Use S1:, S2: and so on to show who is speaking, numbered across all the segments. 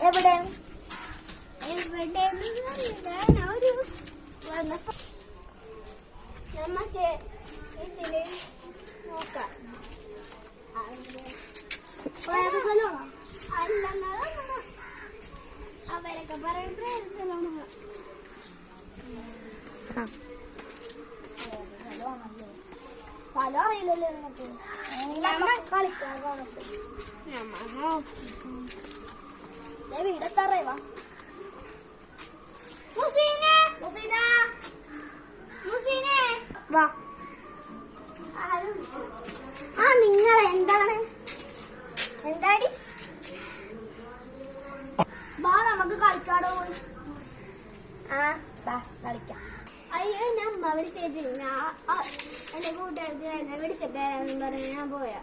S1: എവിടെ
S2: അവരൊക്കെ പറയുമ്പോ
S1: സ്ഥലം അറിയില്ലല്ലോ നിനക്ക് കളിക്കാൻ വീടെത്താറേവാ വാ. ആ നിങ്ങൾ എന്താണ് എന്താടി വാ നമുക്ക് കളിക്കാടോ പോയി. ആ വാ കളിക്കാം.
S2: അയ്യോ ഞാൻ അമ്മ വിളിച്ചേച്ചി എന്റെ കൂട്ടുകാർക്ക് എന്നെ വിളിച്ചിട്ടായിരുന്നു പറഞ്ഞ് ഞാൻ പോയാ.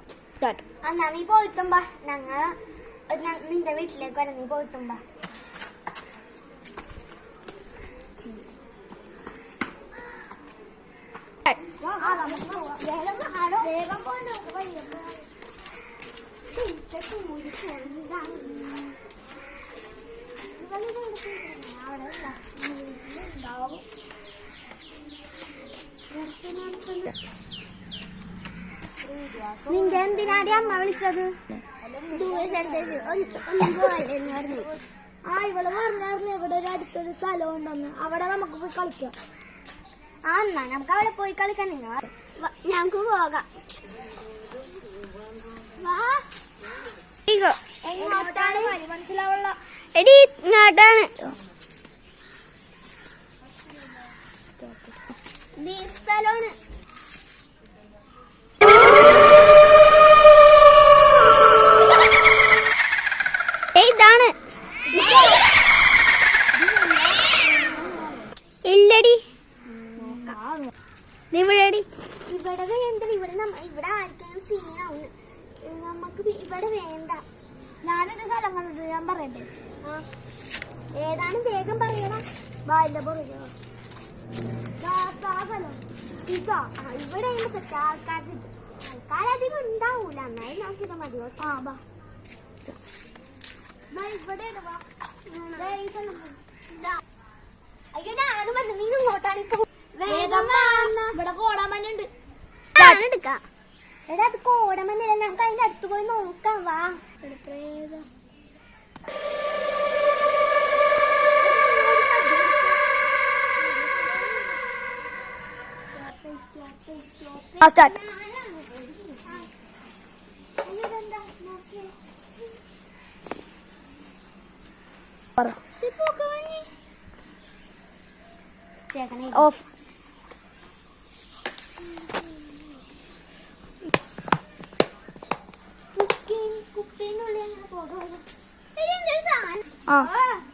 S1: എന്നാ നീ പോയിട്ടുമ്പാ ഞങ്ങൾ നിന്റെ വീട്ടിലേക്ക് വരാം. നീ പോയിട്ടുമ്പാ.
S2: വേഗം പോലോ
S1: നിന്റെ എന്തിനാടി അമ്മ വിളിച്ചത്? ആ ഇവള് പറഞ്ഞായിരുന്നു ഇവിടെ ഒരു അടുത്തൊരു സ്ഥലം ഉണ്ടെന്ന്. അവിടെ നമുക്ക് പോയി കളിക്കാം. ആ എന്നാ നമുക്ക് അവിടെ പോയി കളിക്കാം. നിങ്ങൾ
S2: ഞങ്ങക്ക് പോകാം.
S1: എങ്ങോട്ടാണ് വഴി മനസ്സിലാവുള്ള?
S2: എടി ഇങ്ങോട്ടാണ്. സ്ഥലമാണ് ഇതാണ്. ഇല്ലടി ഇവിടെടി.
S1: ഇവിടെ വേണ്ട. ഇവിടെ ആർക്കാനും സീനാവുന്നു. നമുക്ക് ഇവിടെ വേണ്ട. ഞാനൊരു സ്ഥലം കണ്ടത്. ഞാൻ പറയട്ടെ. ഏതാണ് വേഗം പറയണം. വായില്ല പുറകെ ഇവിടെ ആൾക്കാരധികം ഉണ്ടാവൂല. എന്നാലും നോക്കിയത് മതി. ആ ബാ ഇവിടെ അയ്യോ ഞാനും വന്നു. നീ ഇങ്ങോട്ടാണ് ഇപ്പൊ. ഇവിടെ കോടാമണ്ണുണ്ട്.
S2: എടുക്കാം.
S1: എടാ അത് കോടമഞ്ഞല്ല. ഞങ്ങൾക്ക് അതിന്റെ അടുത്ത് പോയി നോക്കാം. വാ. സ്റ്റാർട്ട്. ഓഫ്. കുപ്പിനുള്ളിൽ അങ്ങനെ പോകാം.
S2: സാധനം